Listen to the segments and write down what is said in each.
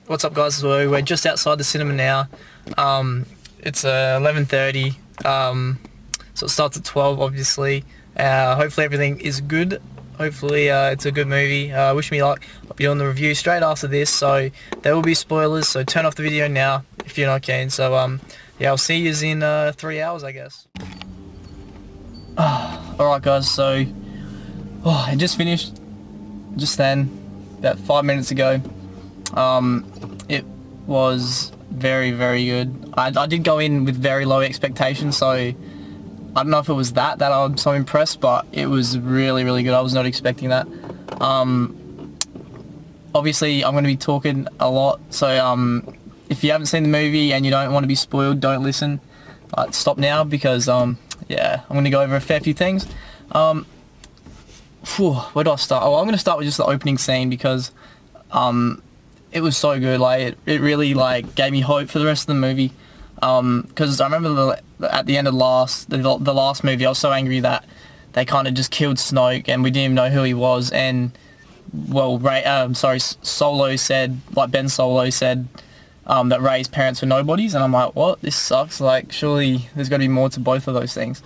What's up, guys? So we're just outside the cinema now. It's 11:30, so it starts at 12, obviously. Hopefully everything is good. Hopefully it's a good movie. Wish me luck. I'll be doing the review straight after this, so there will be spoilers, so turn off the video now if you're not keen. So yeah, I'll see you in 3 hours, I guess. Alright guys, so I just finished just then, about 5 minutes ago. It was very, very good. I did go in with very low expectations, so I don't know if it was that I'm so impressed, but it was really, really good. I was not expecting that. Obviously I'm going to be talking a lot, so if you haven't seen the movie and you don't want to be spoiled, don't listen. Stop now, because yeah, I'm going to go over a fair few things. Where do I start? Oh, I'm going to start with just the opening scene, because it was so good. Like it really like gave me hope for the rest of the movie. Because I remember at the end of the last movie, I was so angry that they kind of just killed Snoke and we didn't even know who he was. And well, Solo said, like Ben Solo said, that Rey's parents were nobodies, and I'm like, what? This sucks. Like, surely there's got to be more to both of those things.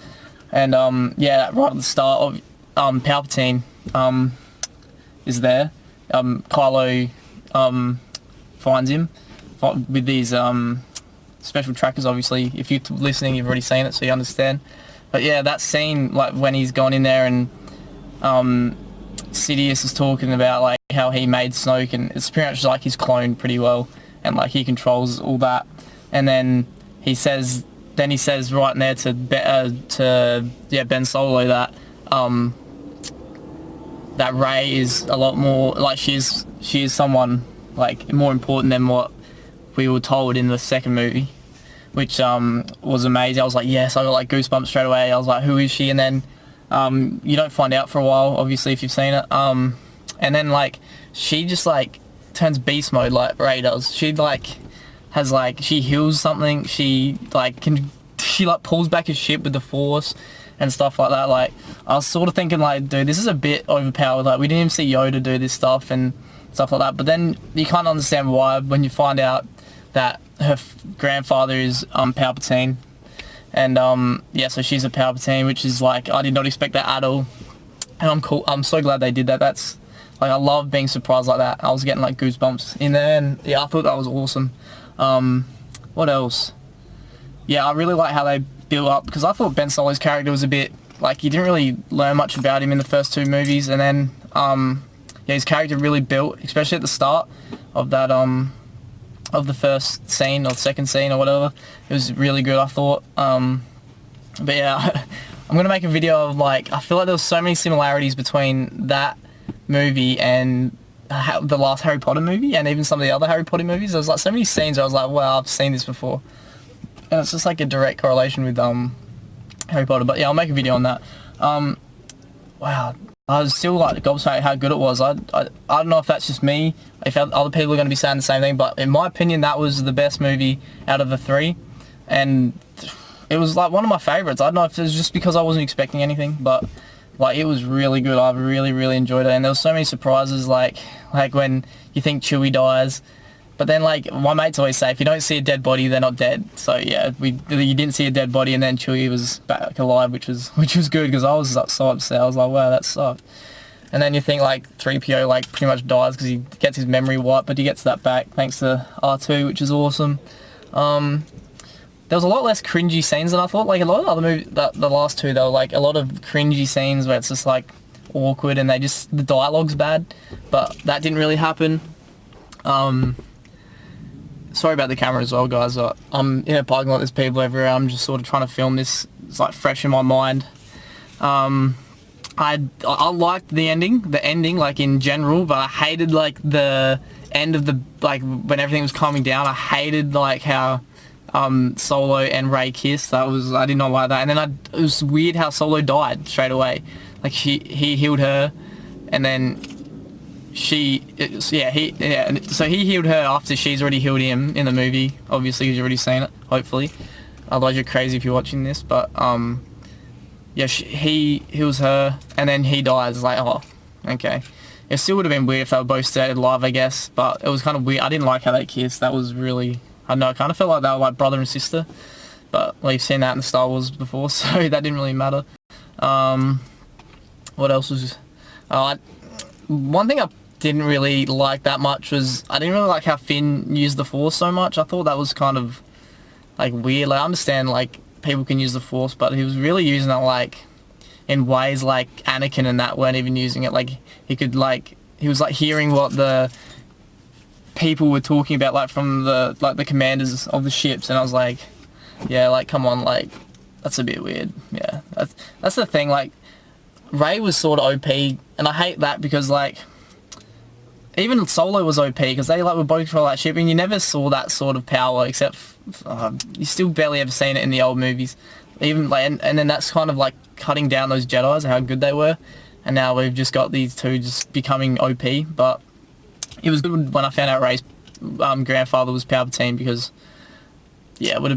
And yeah, right at the start, Palpatine is there. Kylo finds him with these special trackers. Obviously, if you're listening, you've already seen it, so you understand. But yeah, that scene, like when he's gone in there and Sidious is talking about like how he made Snoke, and it's pretty much like his clone pretty well, and like he controls all that. And then he says right in there to Ben Solo that that Rey is a lot more like she is someone like more important than what we were told in the second movie, which was amazing. I was like, yes, I got like goosebumps straight away. I was like, who is she? And then you don't find out for a while, obviously, if you've seen it. And then like she just like turns beast mode like Rey does. She like has like, she heals something. She like pulls back his ship with the Force and stuff like that. Like I was sort of thinking like, dude, this is a bit overpowered. Like we didn't even see Yoda do this stuff and stuff like that. But then you can't understand why when you find out that her grandfather is Palpatine. And yeah, so she's a Palpatine, which is like, I did not expect that at all. And I'm so glad they did that. That's like, I love being surprised like that. I was getting like goosebumps in there, and yeah, I thought that was awesome. What else? Yeah, I really like how they built up, because I thought Ben Solo's character was a bit like, you didn't really learn much about him in the first two movies, and then yeah, his character really built, especially at the start of that of the first scene or second scene or whatever. It was really good, I thought. But yeah, I'm gonna make a video of like, I feel like there was so many similarities between that movie and the last Harry Potter movie, and even some of the other Harry Potter movies. There was like so many scenes where I was like, wow, I've seen this before. And it's just like a direct correlation with Harry Potter. But yeah, I'll make a video on that. Wow, I was still like gobsmacked how good it was. I don't know if that's just me, if other people are going to be saying the same thing, but in my opinion, that was the best movie out of the three, and it was like one of my favorites. I don't know if it was just because I wasn't expecting anything, but like it was really good. I really, really enjoyed it, and there were so many surprises, like when you think Chewie dies. But then, like, my mates always say, if you don't see a dead body, they're not dead. So yeah, you didn't see a dead body, and then Chewie was back alive, which was good, because I was so upset. I was like, wow, that sucked. And then you think like 3PO like pretty much dies because he gets his memory wiped, but he gets that back thanks to R2, which is awesome. There was a lot less cringy scenes than I thought. Like a lot of other movies, the last two, there were like a lot of cringy scenes where it's just like awkward and the dialogue's bad, but that didn't really happen. Sorry about the camera as well, guys. I'm in a parking lot, there's people everywhere. I'm just sort of trying to film this. It's like fresh in my mind. I liked the ending like in general, but I hated like the end of the, like when everything was calming down. I hated like how Solo and Rey kissed. I did not like that. And then it was weird how Solo died straight away. Like he healed her, and then so he healed her after she's already healed him in the movie, obviously, because you've already seen it, hopefully. Otherwise you're crazy if you're watching this. But yeah, he heals her, and then he dies. Like, oh, okay. It still would have been weird if they were both stayed alive, I guess, but it was kind of weird. I didn't like how they kissed. That was really, I don't know, I kind of felt like they were like brother and sister, but we've seen that in the Star Wars before, so that didn't really matter. What else was... one thing I didn't really like that much was, I didn't really like how Finn used the Force so much. I thought that was kind of, like, weird. Like, I understand, like, people can use the Force, but he was really using it, like, in ways like Anakin and that weren't even using it. Like, he could, like, he was, like, hearing what the people were talking about, like, from the, like, the commanders of the ships, and I was like, yeah, like, come on, like, that's a bit weird. Yeah, that's the thing, like, Rey was sort of OP, and I hate that because, like, even Solo was OP because they, like, were both for that ship, and you never saw that sort of power except you still barely ever seen it in the old movies. Even like, and then that's kind of like cutting down those Jedis, how good they were, and now we've just got these two just becoming OP. But it was good when I found out Rey's grandfather was Palpatine because, yeah, it would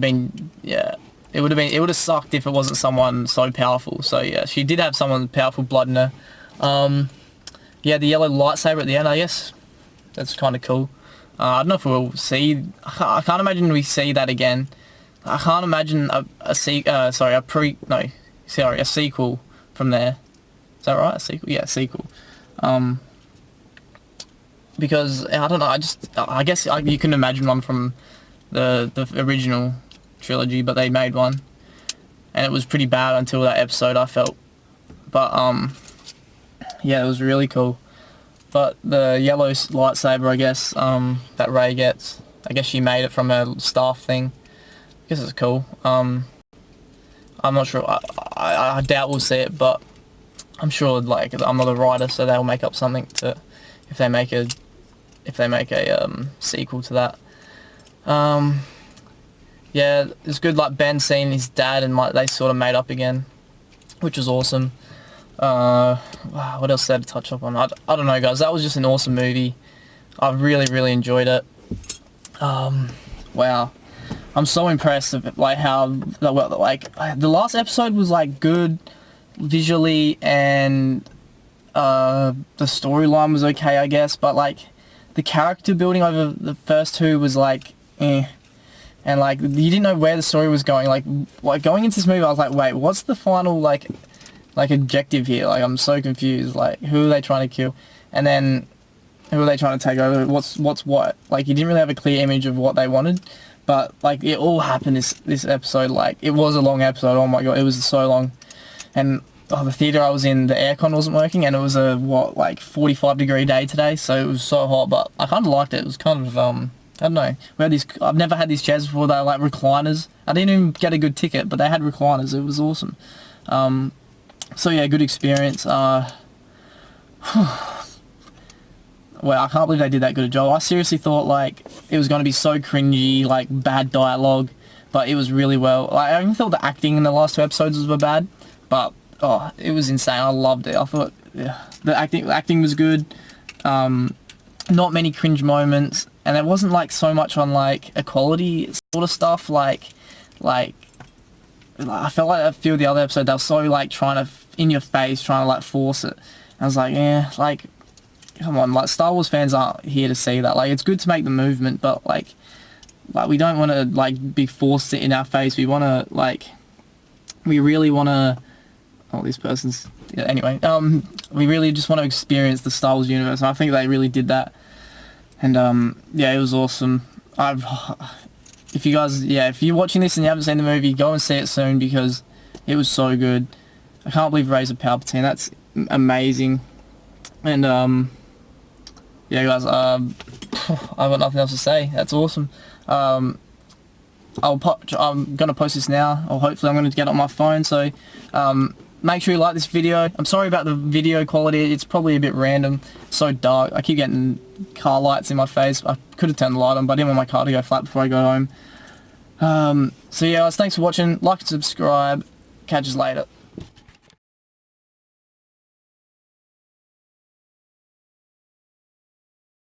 have sucked if it wasn't someone so powerful. So yeah, she did have someone with powerful blood in her. Yeah, the yellow lightsaber at the end, I guess that's kind of cool. I don't know if we'll see. I can't imagine we see that again. I can't imagine a sequel from there. Is that right? A sequel? Yeah, a sequel. Because I don't know. I guess you can imagine one from the original trilogy, but they made one, and it was pretty bad until that episode, I felt. But yeah, it was really cool. But the yellow lightsaber, I guess, that Rey gets, I guess she made it from her staff thing. I guess it's cool. I'm not sure. I doubt we'll see it, but I'm sure, like, I'm not a writer, so they'll make up something to if they make a sequel to that. Yeah, it's good, like, Ben seeing his dad and, like, they sort of made up again, which was awesome. What else did I touch up on? I don't know, guys. That was just an awesome movie. I really enjoyed it. Wow, I'm so impressed of, like, how the last episode was, like, good visually, and the storyline was okay, I guess, but, like, the character building over the first two was, like, eh. And, like, you didn't know where the story was going. Like going into this movie, I was like, wait, what's the final, like objective here? Like, I'm so confused. Like, who are they trying to kill? And then, who are they trying to take over? What's what? Like, you didn't really have a clear image of what they wanted. But, like, it all happened this episode. Like, it was a long episode. Oh my god, it was so long. And the theatre I was in, the aircon wasn't working, and it was a, 45-degree day today, so it was so hot. But I kind of liked it. It was kind of, I don't know. We had these. I've never had these chairs before. They were like recliners. I didn't even get a good ticket, but they had recliners. It was awesome. So yeah, good experience. Well, I can't believe they did that good a job. I seriously thought, like, it was going to be so cringy, like, bad dialogue, but it was really well. Like, I even thought the acting in the last two episodes were bad, but it was insane. I loved it. I thought, yeah, the acting was good. Not many cringe moments, and it wasn't, like, so much on, like, equality sort of stuff. Like I felt like a few of the other episodes, they were so, like, trying to, in your face, trying to, like, force it. I was like, yeah, like, come on, like, Star Wars fans aren't here to see that. Like, it's good to make the movement, but, like we don't want to, like, be forced in our face. We want to, like, we really want to, this person's, yeah, anyway, we really just want to experience the Star Wars universe, and I think they really did that. And, yeah, it was awesome. If you're watching this and you haven't seen the movie, go and see it soon, because it was so good. I can't believe Rey's a Palpatine. That's amazing. And, yeah, guys, I've got nothing else to say. That's awesome. I'm going to post this now, or hopefully I'm going to get it on my phone, so, make sure you like this video. I'm sorry about the video quality. It's probably a bit random. It's so dark. I keep getting car lights in my face. I could have turned the light on, but I didn't want my car to go flat before I go home. So yeah, guys, thanks for watching. Like and subscribe. Catch us later.